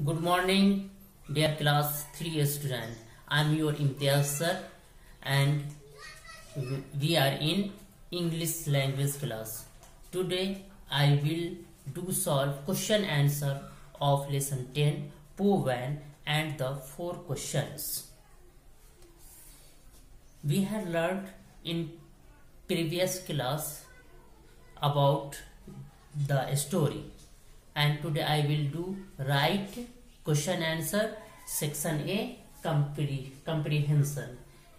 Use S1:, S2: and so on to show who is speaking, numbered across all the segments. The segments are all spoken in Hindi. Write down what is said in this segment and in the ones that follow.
S1: Good morning, dear class 3 student. I am your Imtiaz sir, and we are in English language class. Today I will do solve question answer of lesson 10 Poem and the 4 questions. We had learned in previous class about the story, and today I will do write question answer section A comprehension.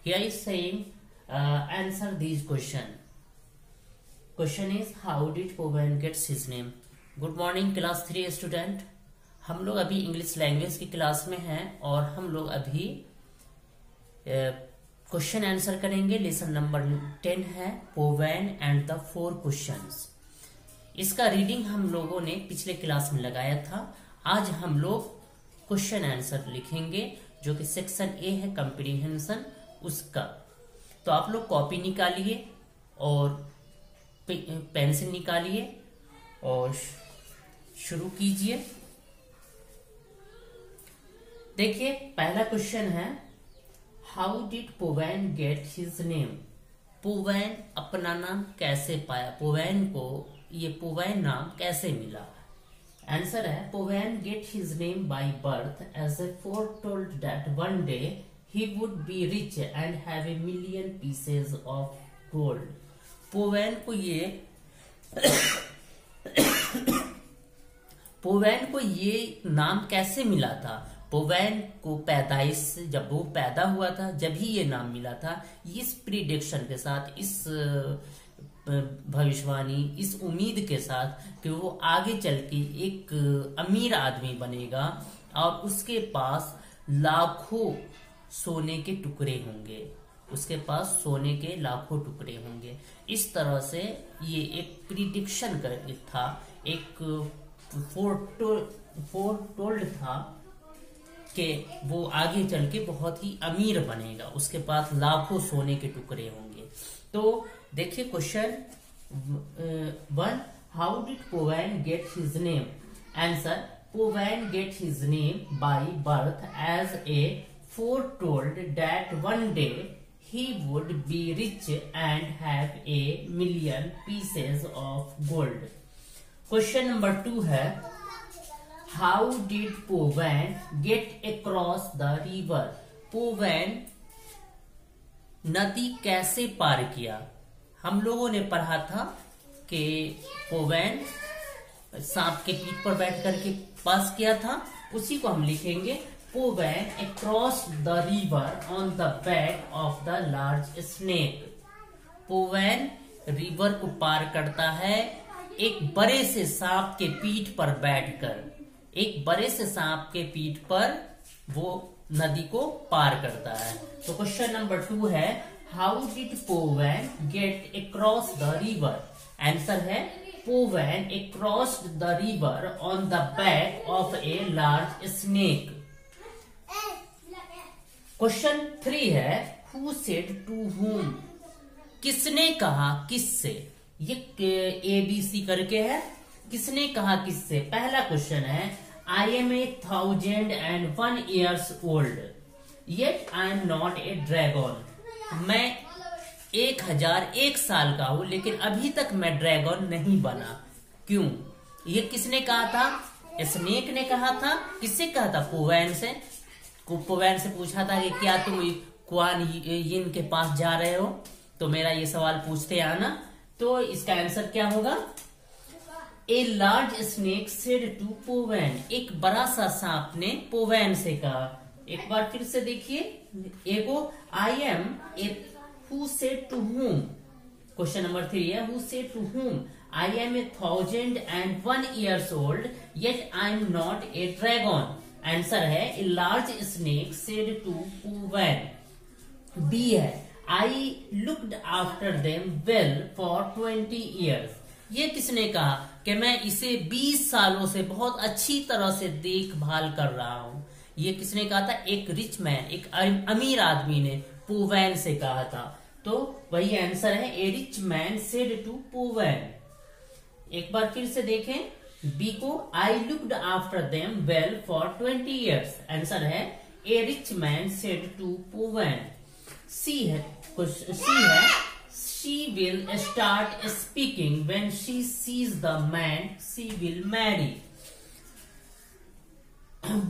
S1: Here is saying answer these question. Question is how did Poem gets his name? Good morning class 3 student. हम लोग अभी इंग्लिश लैंग्वेज की क्लास में हैं और हम लोग अभी क्वेश्चन आंसर करेंगे. लेसन नंबर 10 है पोवेन एंड द 4 क्वेश्चंस. इसका रीडिंग हम लोगों ने पिछले क्लास में लगाया था. आज हम लोग क्वेश्चन आंसर लिखेंगे जो कि सेक्शन ए है कंप्रीहेंशन उसका. तो आप लोग कॉपी निकालिए और पेंसिल निकालिए और शुरू कीजिए. देखिए पहला क्वेश्चन है how did Poven get his name. Poven अपना नाम कैसे पाया, पोवेन को ये पोवेन नाम कैसे मिला. आंसर है Poven get his name by birth as a foretold that one day he would be rich and have a million pieces of gold. पोवेन को ये नाम कैसे मिला था. पोवेन को पैदाइश जब वो पैदा हुआ था जब ही ये नाम मिला था. इस प्रिडिक्शन के साथ, इस भविष्यवाणी, इस उम्मीद के साथ कि वो आगे चल के एक अमीर आदमी बनेगा और उसके पास लाखों सोने के टुकड़े होंगे. उसके पास सोने के लाखों टुकड़े होंगे. इस तरह से ये एक प्रिडिक्शन था, एक फोरटोल्ड था कि वो आगे चल के बहुत ही अमीर बनेगा, उसके पास लाखों सोने के टुकड़े होंगे. तो देखिए question 1 how did Poven get his name. Answer Poven get his name by birth as a foretold that one day he would be rich and have a million pieces of gold. Question number 2 है How did Powen get across the river? पोवेन नदी कैसे पार किया. हम लोगों ने पढ़ा था कि पोवेन सांप के पीठ पर बैठ करके पास किया था. उसी को हम लिखेंगे Poven across the river on the back of the large snake. Poven river को पार करता है एक बड़े से सांप के पीठ पर बैठकर. एक बड़े से सांप के पीठ पर वो नदी को पार करता है. तो क्वेश्चन नंबर 2 है how did Poven get across the river. Answer है Poven across the river on the back of a large snake. Question 3 है हु सेड टू हुम. किसने कहा किससे. ये ABC करके है. किसने कहा किससे. पहला क्वेश्चन है आई am 1001 years old yet I am not a dragon. मैं 1001 साल का हूं लेकिन अभी तक मैं ड्रैगन नहीं बना. क्यों. ये किसने कहा था. स्नेक ने कहा था. किससे कहा था. पोवेन से. पोवेन से पूछा था कि क्या तुम क्वान यिन के पास जा रहे हो, तो मेरा ये सवाल पूछते आना. तो इसका आंसर क्या होगा. A large snake said to Poven. एक बड़ा सा सांप ने पोवेन से कहा. एक बार फिर से देखिए एगो I am a who said to whom. Question number 3 है who said to whom. I am 1001 years old yet I am not a dragon. Answer है a large snake said to Poven. B है I looked after them well for 20 years. ये किसने कहा कि मैं इसे 20 सालों से बहुत अच्छी तरह से देखभाल कर रहा हूं. ये किसने कहा था. एक रिच मैन, एक अमीर आदमी ने पोवेन से कहा था. तो वही आंसर है a rich man said to Poven. एक बार फिर से देखें बी को I looked after them well for 20 years। Answer है a rich man said to poor man. C है she will start speaking when she sees the man she will marry.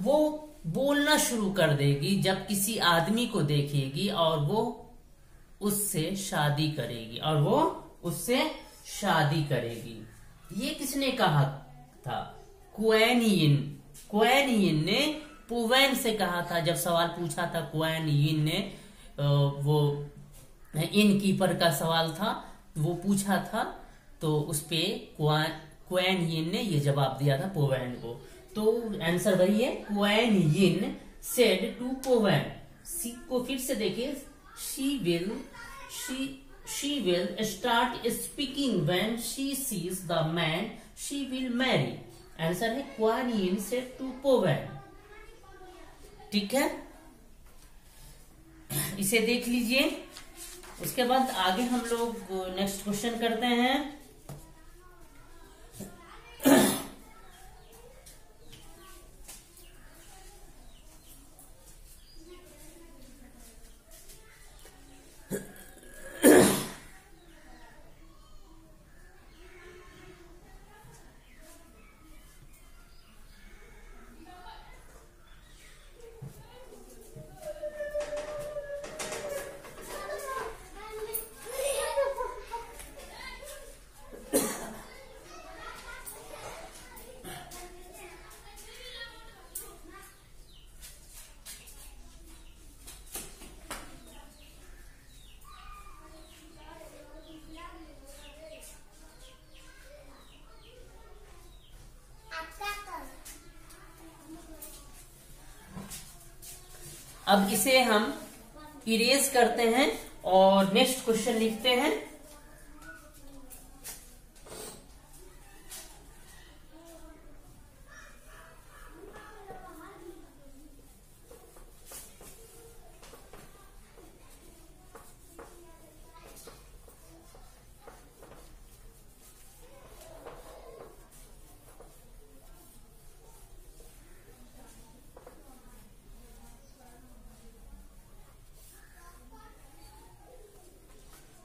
S1: वो बोलना शुरू कर देगी जब किसी आदमी को देखेगी और वो उससे शादी करेगी। ये किसने कहा था? क्वेन यिन ने पुवैन से कहा था। जब सवाल पूछा था क्वेन यिन ने, वो इन कीपर का सवाल था, वो पूछा था, तो उस पे क्वेन यिन ने ये जवाब दिया था पुवैन को। तो आंसर वही है, क्वेन यिन सेड टू पुवैन। सी को फिर से देखिए, she will start speaking when she sees the man she will marry। Answer है क्वेन यिन सेड टू पुवैन। ठीक है, इसे देख लीजिए। उसके बाद आगे हम लोग नेक्स्ट क्वेश्चन करते हैं। अब इसे हम इरेज करते हैं और नेक्स्ट क्वेश्चन लिखते हैं।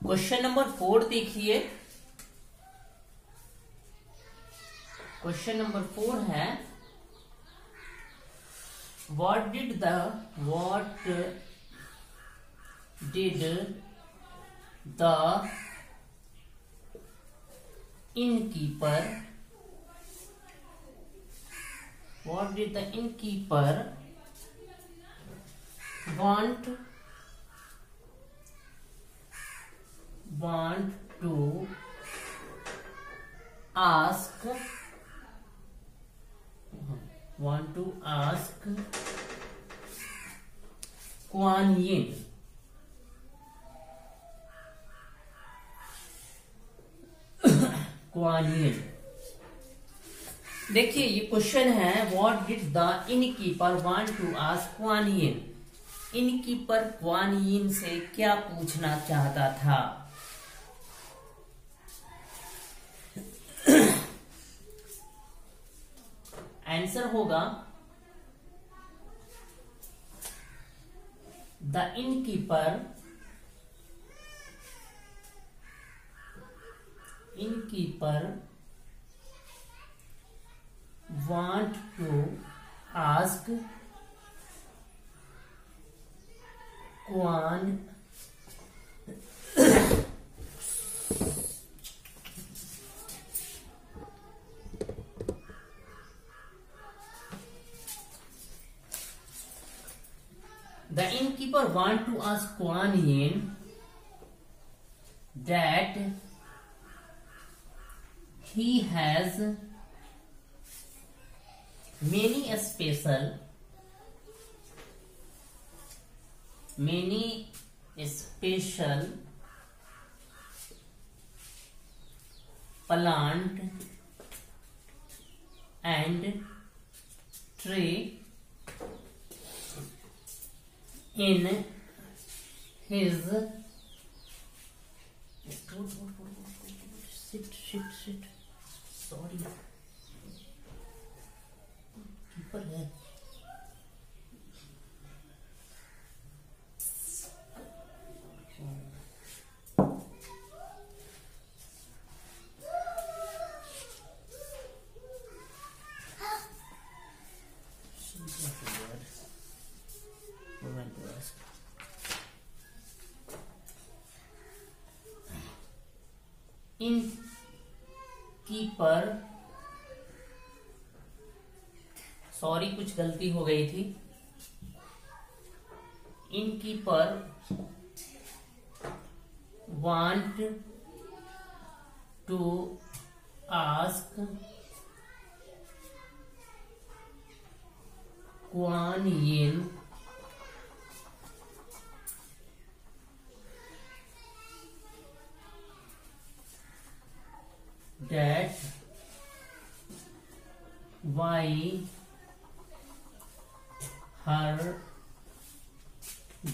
S1: क्वेश्चन नंबर 4 देखिए। क्वेश्चन नंबर 4 है, what did the innkeeper want to ask Kuan Yin? Kuan Yin. देखिए ये क्वेश्चन है, what did the innkeeper want to ask Kuan Yin. Innkeeper Kuan Yin से क्या पूछना चाहता था? आंसर होगा, the innkeeper want to ask Kuan The innkeeper want to ask Kuan Yin that he has many special plant and tree in his sorry ऊपर है। इन कीपर, सॉरी कुछ गलती हो गई थी। Innkeeper want to ask Kuan Yin that why her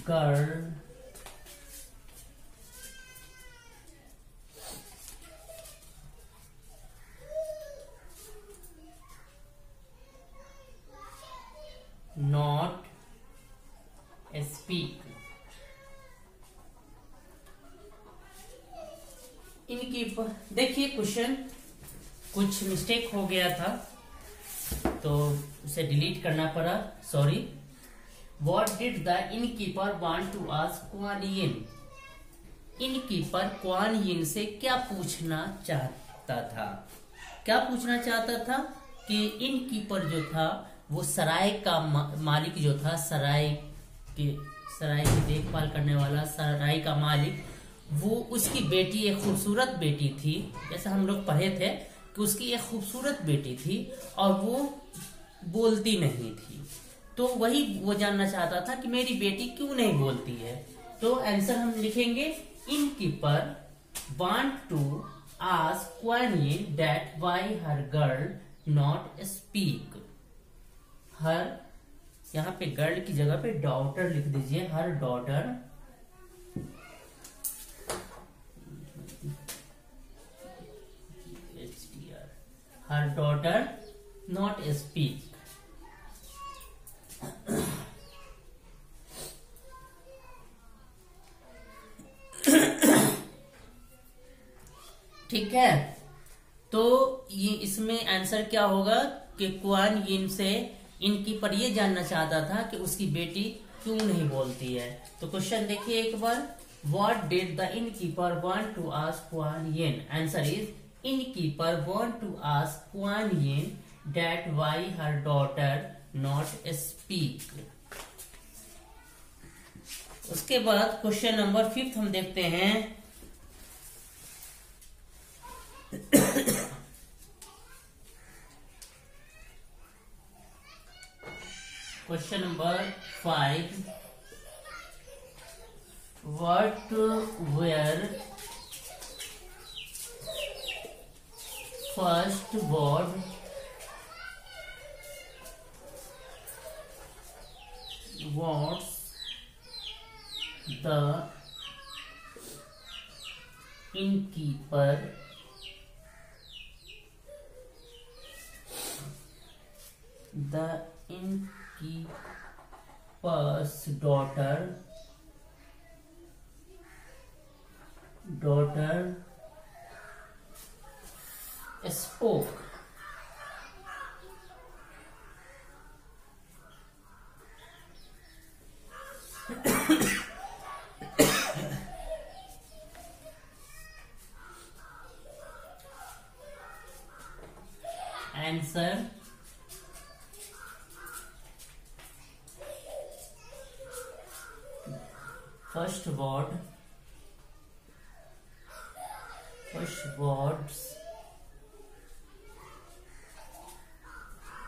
S1: girl not speak। इनकी देखिए क्वेश्चन कुछ मिस्टेक हो गया था तो उसे डिलीट करना पड़ा, sorry. What did the innkeeper want to ask Kuan Yin. Innkeeper Kuan Yin से क्या पूछना चाहता था? क्या पूछना चाहता था कि इनकीपर जो था वो सराय का मालिक जो था, सराय की देखभाल करने वाला सराय का मालिक, वो उसकी बेटी एक खूबसूरत बेटी थी, जैसा हम लोग पढ़े थे कि उसकी एक खूबसूरत बेटी थी और वो बोलती नहीं थी। तो वही वो जानना चाहता था कि मेरी बेटी क्यों नहीं बोलती है। तो आंसर हम लिखेंगे innkeeper want to ask Kuan Yin that why her girl not speak. Her, यहाँ पे गर्ल की जगह पे डॉटर लिख दीजिए, her daughter her daughter not speak. ठीक है, तो ये इसमें आंसर क्या होगा कि क्वान यिन से इनकीपर ये जानना चाहता था कि उसकी बेटी क्यों नहीं बोलती है। तो क्वेश्चन देखिए एक बार, what did the innkeeper want to ask Kuan Yin. Answer is innkeeper want to ask Kuan Yin that why her daughter not speak. उसके बाद क्वेश्चन नंबर 5 हम देखते हैं। Question number 5. What were first word words the innkeeper innkeeper's daughter spoke? Answer first words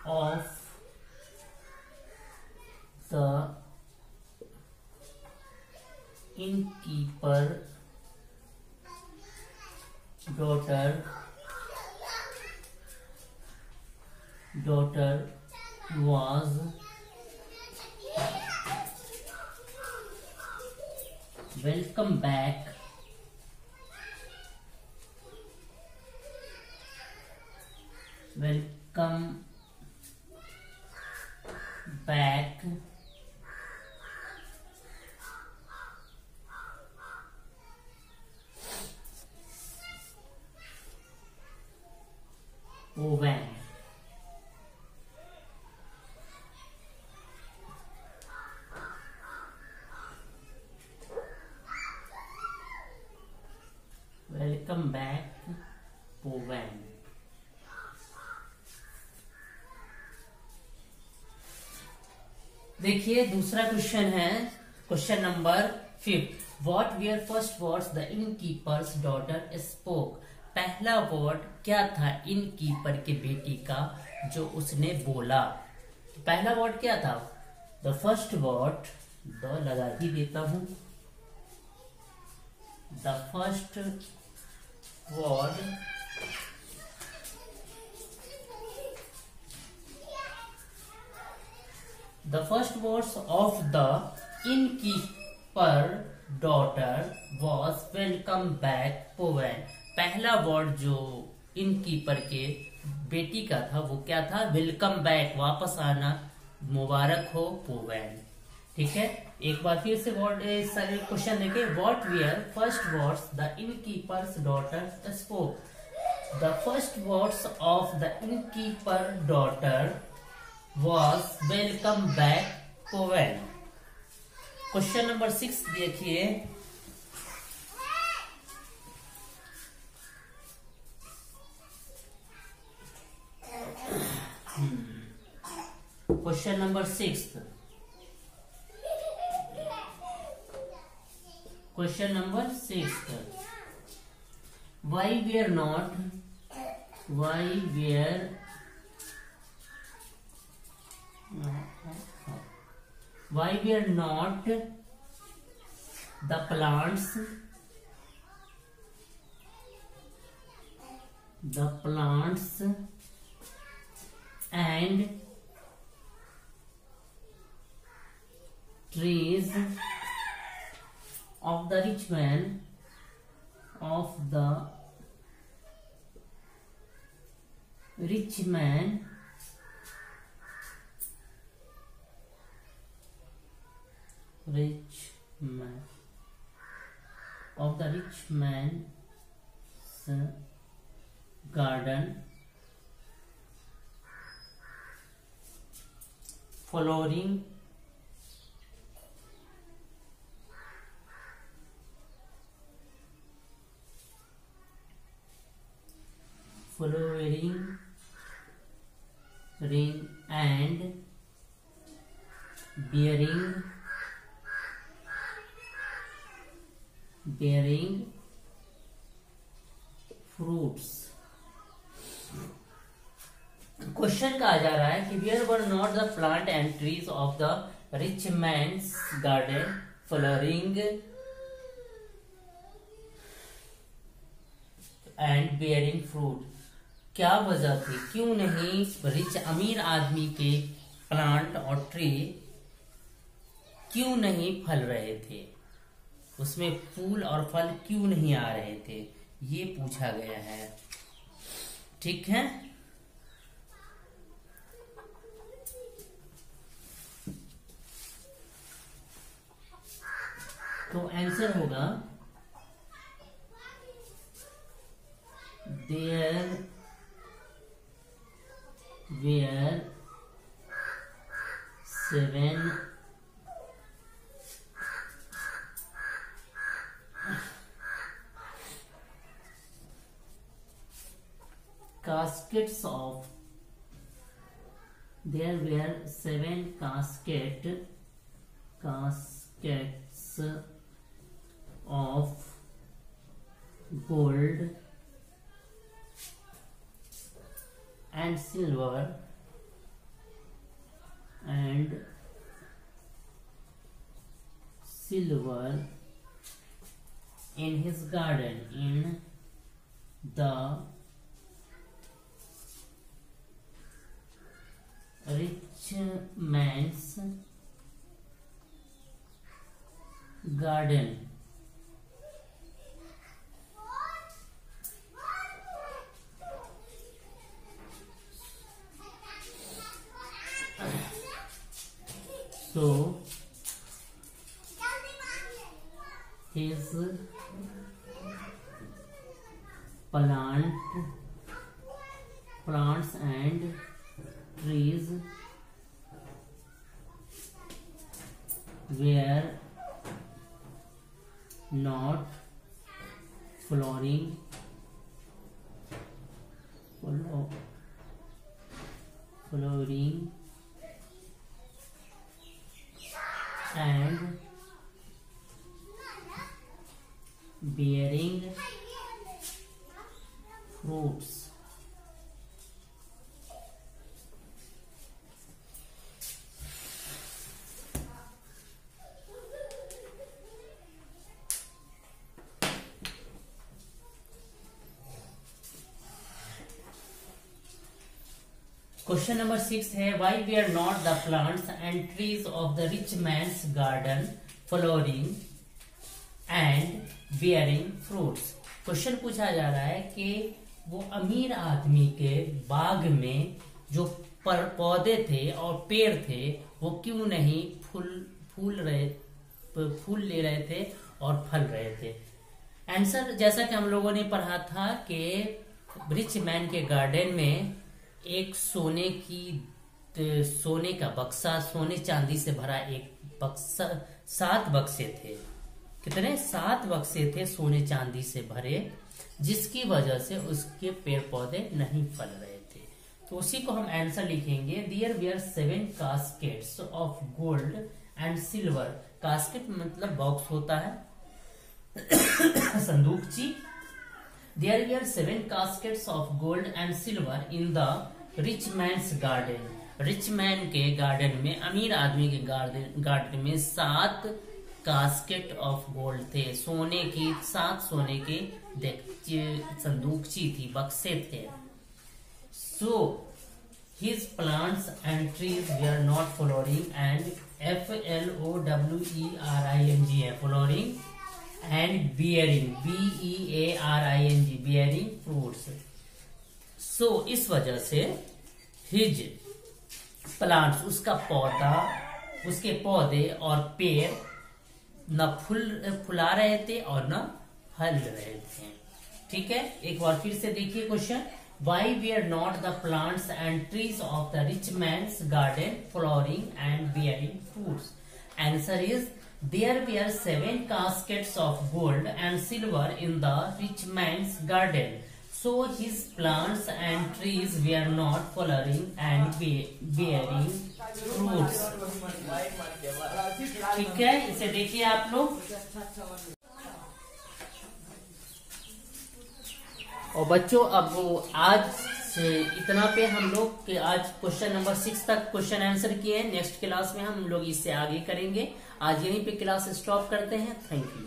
S1: of the innkeeper daughter was welcome back, welcome back, oven, welcome back, oven. देखिए दूसरा क्वेश्चन है, question number 5। What were first words the innkeeper's daughter spoke. पहला वर्ड क्या था इनकीपर के बेटी का जो उसने बोला। पहला वर्ड क्या था? द फर्स्ट वर्ड, द लगा ही देता हूं, the first word The first words of the innkeeper daughter was welcome back Poven। पहला वर्ड जो इनकीपर के बेटी का था वो क्या था? वेलकम बैक, वापस आना, मुबारक हो पोवेन। ठीक है, एक बार फिर से वर्ड क्वेश्चन देखे। What were first words the innkeeper's daughter spoke. The first words of the innkeeper daughter was welcome back Poven। Question number 6 देखिए। Question number 6, question number 6, why were not the plants and trees of the rich man of the rich man's garden flowering ring and bearing fruits। Question कहा जा रहा है कि where were not the plant and trees of the rich man's garden flowering and bearing fruit. क्या वजह थी, क्यों नहीं रिच अमीर आदमी के प्लांट और ट्री क्यों नहीं फल रहे थे, उसमें फूल और फल क्यों नहीं आ रहे थे, ये पूछा गया है। ठीक है, तो आंसर होगा there were 7 caskets of there were 7 caskets of gold and silver in his garden in the rich man's garden। So his plants and trees were not flowering and bearing fruits. Question number 6 है why were not the plants and trees of the rich man's garden flowering and bearing fruits. Question पूछा जा रहा है कि वो अमीर आदमी के बाग में जो पौधे थे और पेड़ थे वो क्यों नहीं फूल ले रहे थे और फल रहे थे. आंसर जैसा कि हम लोगों ने पढ़ा था कि रिच मैन के गार्डन में एक सोने का बक्सा, सोने चांदी से भरा एक बक्सा, 7 बक्से थे. कितने? 7 बक्से थे सोने चांदी से भरे, जिसकी वजह से उसके पेड़ पौधे नहीं फल रहे थे. तो उसी को हम आंसर लिखेंगे. There were 7 caskets of gold and silver. Casket मतलब बॉक्स होता है, संदूकची. There were 7 caskets of gold and silver in the rich man's garden. Rich man के गार्डन में, अमीर आदमी के गार्डन में 7 कास्केट ऑफ गोल्ड थे. सोने की 7 सोने के संदूकची थी, बक्से थे. So his plants and trees were not flowering and flowering है flowering and bearing bearing fruits. So इस वजह से his plants, उसका पौधा, उसके पौधे और पेड़ न फुला रहे थे और न फल रहे थे. ठीक है, एक बार फिर से देखिए question. Why were not the plants and trees of the rich man's garden flowering and bearing fruits? Answer is there were 7 caskets of gold and silver in the rich man's garden. So his plants and trees were not flowering and bearing fruits. ठीक है, इसे देखिए आप लोग. और बच्चों अब आज से इतना पे हम लोग के आज क्वेश्चन नंबर 6 तक क्वेश्चन आंसर किए हैं. नेक्स्ट क्लास में हम लोग इससे आगे करेंगे. आज यहीं पे क्लास स्टॉप करते हैं. Thank you.